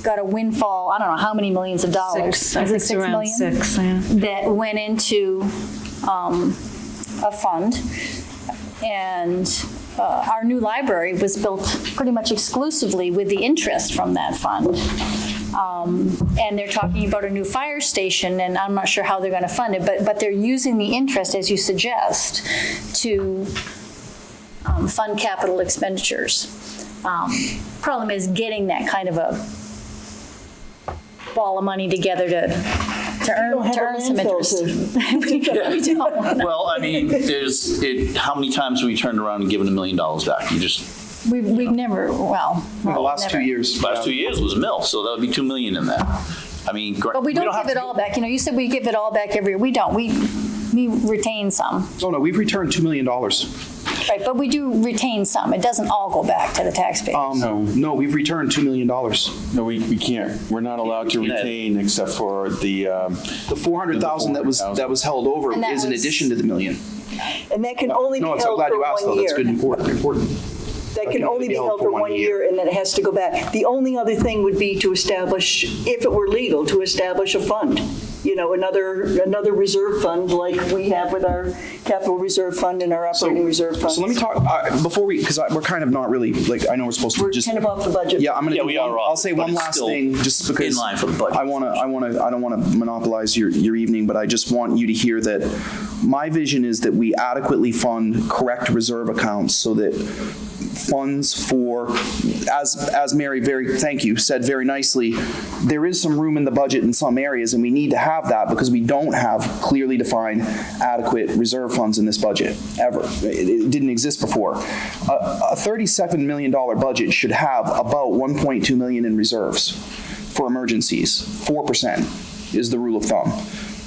got a windfall, I don't know how many millions of dollars. I Was it think it's 6 around million? 6, yeah. That went into a fund. And our new library was built pretty much exclusively with the interest from that fund. And they're talking about a new fire station, and I'm not sure how they're going to fund it, but they're using the interest, as you suggest, to fund capital expenditures. Problem is getting that kind of a ball of money together to earn some interest. We don't. Well, how many times have we turned around and given $1 million back? We've never, The last 2 years. Last 2 years was a mill, so that would be $2 million in that. But we don't give it all back. You said we give it all back every year. We don't. We retain some. No, we've returned $2 million. Right, but we do retain some. It doesn't all go back to the taxpayers. No, we've returned $2 million. No, we can't. We're not allowed to retain except for the $400,000 that was held over And that is in was- addition to the $1 million. And that can only be No, held I'm so glad for you asked, 1 though. That's year. good and important. That can only be held for 1 year, and then it has to go back. The only other thing would be to establish, if it were legal, to establish a fund. Another reserve fund like we have with our capital reserve fund and our operating reserve fund. So let me talk, before because we're kind of not really, I know we're supposed to We're just. kind of off the budget. Yeah, I'm going to. Yeah, we are off, I'll say but one it's last still thing, just because. in line for the budget. I don't want to monopolize your evening, but I just want you to hear that my vision is that we adequately fund correct reserve accounts so that funds for, as Mary said very nicely, there is some room in the budget in some areas, and we need to have that because we don't have clearly defined adequate reserve funds in this budget, ever. It didn't exist before. A $37 million budget should have about 1.2 million in reserves for emergencies. 4% is the rule of thumb.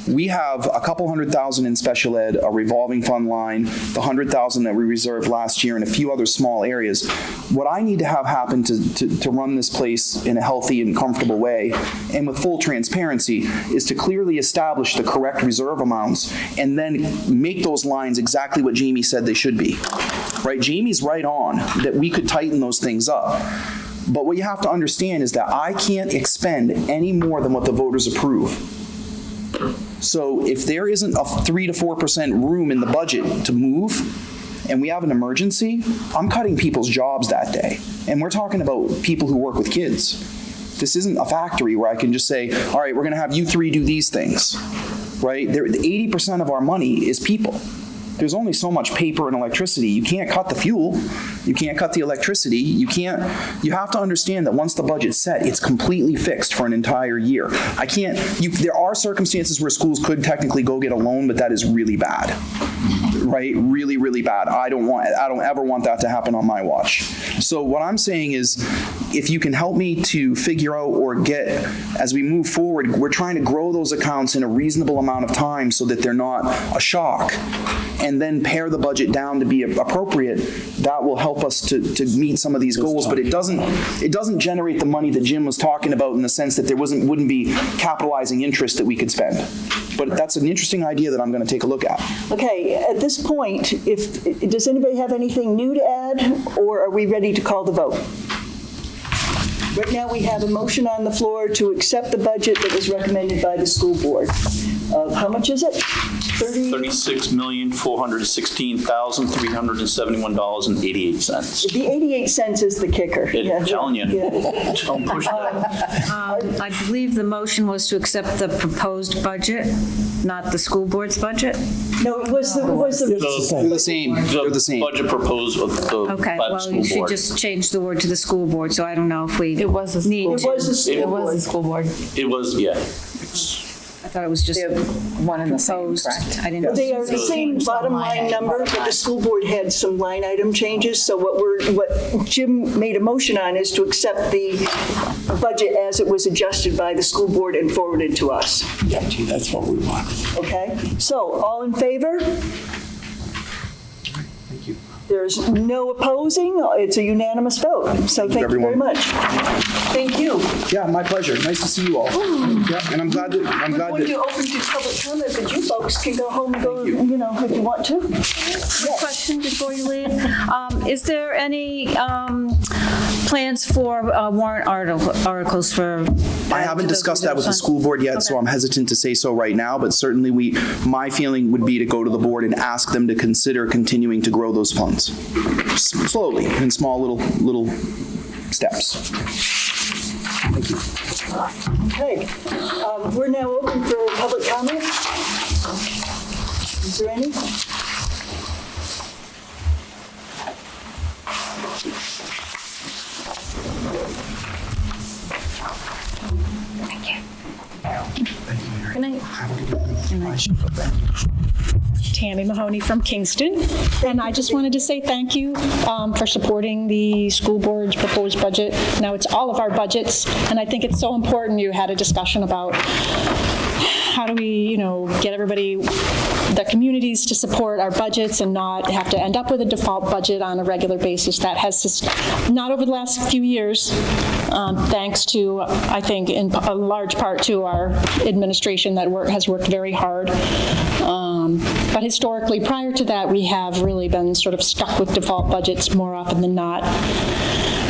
We have a couple $100,000 in special ed, a revolving fund line, the $100,000 that we reserved last year, and a few other small areas. What I need to have happen to run this place in a healthy and comfortable way, and with full transparency, is to clearly establish the correct reserve amounts and then make those lines exactly what Jamie said they should be. Right? Jamie's right on that we could tighten those things up. But what you have to understand is that I can't expend any more than what the voters approve. So if there isn't a 3 to 4% room in the budget to move, and we have an emergency, I'm cutting people's jobs that day. And we're talking about people who work with kids. This isn't a factory where I can just say, all right, we're going to have you three do these things, right? 80% of our money is people. There's only so much paper and electricity. You can't cut the fuel. You can't cut the electricity. You have to understand that once the budget's set, it's completely fixed for an entire year. There are circumstances where schools could technically go get a loan, but that is really bad, right? Really, really bad. I don't ever want that to happen on my watch. So what I'm saying is, if you can help me to figure out or get, as we move forward, we're trying to grow those accounts in a reasonable amount of time so that they're not a shock, and then pare the budget down to be appropriate, that will help us to meet some of these goals. But it doesn't generate the money that Jim was talking about in the sense that there wouldn't be capitalizing interest that we could spend. But that's an interesting idea that I'm going to take a look at. Okay, at this point, does anybody have anything new to add, or are we ready to call the vote? Right now, we have a motion on the floor to accept the budget that was recommended by the school board. How much is it? $36,416,371.88. The 88 cents is the kicker. I'm telling you, don't push that. I believe the motion was to accept the proposed budget, not the school board's budget. No, it was the They're the same. They're the same. Budget proposed by the school board. Okay, well, you should just change the word to the school board, so I don't know if we It was the need school to. It was the school board. It was, yeah. I thought it was just One in the same, proposed. correct? I didn't. They are the same bottom line number, but the school board had some line item changes. So what Jim made a motion on is to accept the budget as it was adjusted by the school board and forwarded to us. Yeah, gee, that's what we want. Okay? So all in favor? Thank you. There's no opposing. It's a unanimous vote. So thank you very everyone. much. Thank you. Yeah, my pleasure. Nice to see you all. Yeah, and I'm glad We're going to open to public comment, but you folks can go home and go, if you want to. Question before you leave. Is there any plans for warrant articles for? I haven't discussed that with the school board yet, so I'm hesitant to say so right now, but certainly my feeling would be to go to the board and ask them to consider continuing to grow those funds. Slowly, in small little steps. Thank you. Okay. We're now open for public comment. Is there any? Good night. Tammy Mahoney from Kingston, and I just wanted to say thank you for supporting the school board's proposed budget. Now it's all of our budgets, and I think it's so important you had a discussion about how do we, get everybody, the communities to support our budgets and not have to end up with a default budget on a regular basis. That has just, not over the last few years, thanks to, I think, in a large part to our administration that has worked very hard. But historically, prior to that, we have really been sort of stuck with default budgets more often than not.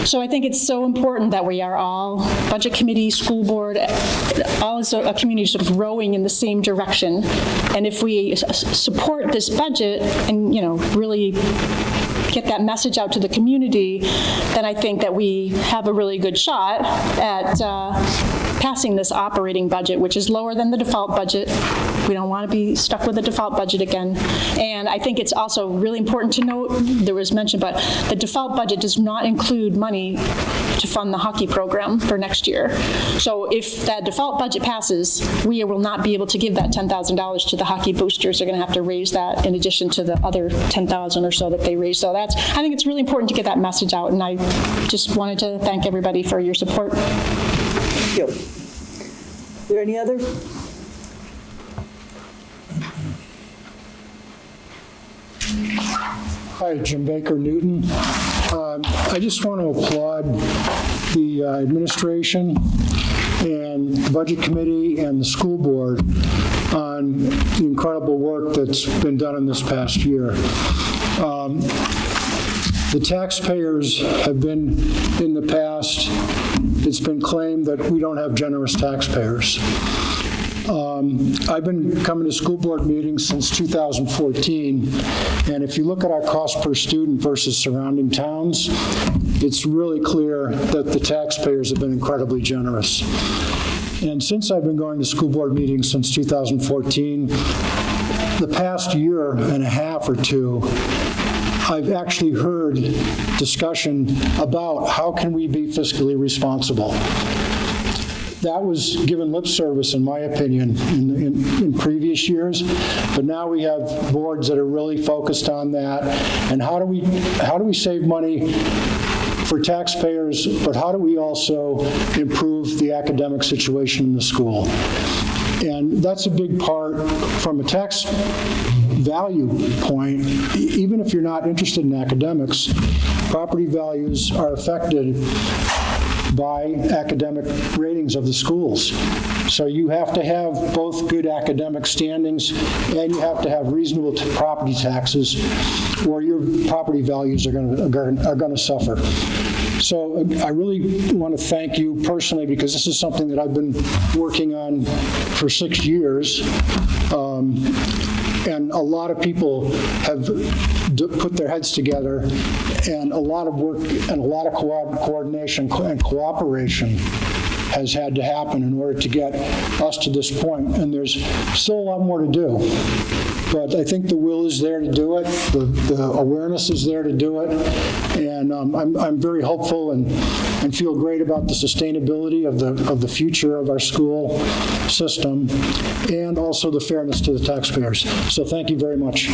So I think it's so important that we are all, budget committee, school board, all as a community sort of rowing in the same direction. And if we support this budget and, really get that message out to the community, then I think that we have a really good shot at passing this operating budget, which is lower than the default budget, We don't want to be stuck with a default budget again. And I think it's also really important to note, there was mention, but the default budget does not include money to fund the hockey program for next year. So if that default budget passes, we will not be able to give that $10,000 to the hockey boosters. They're going to have to raise that in addition to the other $10,000 or so that they raised. So that's, I think it's really important to get that message out, and I just wanted to thank everybody for your support. Thank you. Are there any other? Hi, Jim Baker, Newton. I just want to applaud the administration and the Budget Committee and the school board on the incredible work that's been done in this past year. The taxpayers have been, in the past, it's been claimed that we don't have generous taxpayers. I've been coming to school board meetings since 2014, and if you look at our cost per student versus surrounding towns, it's really clear that the taxpayers have been incredibly generous. And since I've been going to school board meetings since 2014, the past year and a half or two, I've actually heard discussion about how can we be fiscally responsible. That was given lip service, in my opinion, in previous years, but now we have boards that are really focused on that. And how do we save money for taxpayers, but how do we also improve the academic situation in the school? And that's a big part from a tax value point. Even if you're not interested in academics, property values are affected by academic ratings of the schools. So you have to have both good academic standings and you have to have reasonable property taxes, or your property values are going to suffer. So I really want to thank you personally, because this is something that I've been working on for 6 years. And a lot of people have put their heads together, and a lot of work and a lot of coordination and cooperation has had to happen in order to get us to this point. And there's still a lot more to do. But I think the will is there to do it. The awareness is there to do it. And I'm very hopeful and feel great about the sustainability of the future of our school system, and also the fairness to the taxpayers. So thank you very much.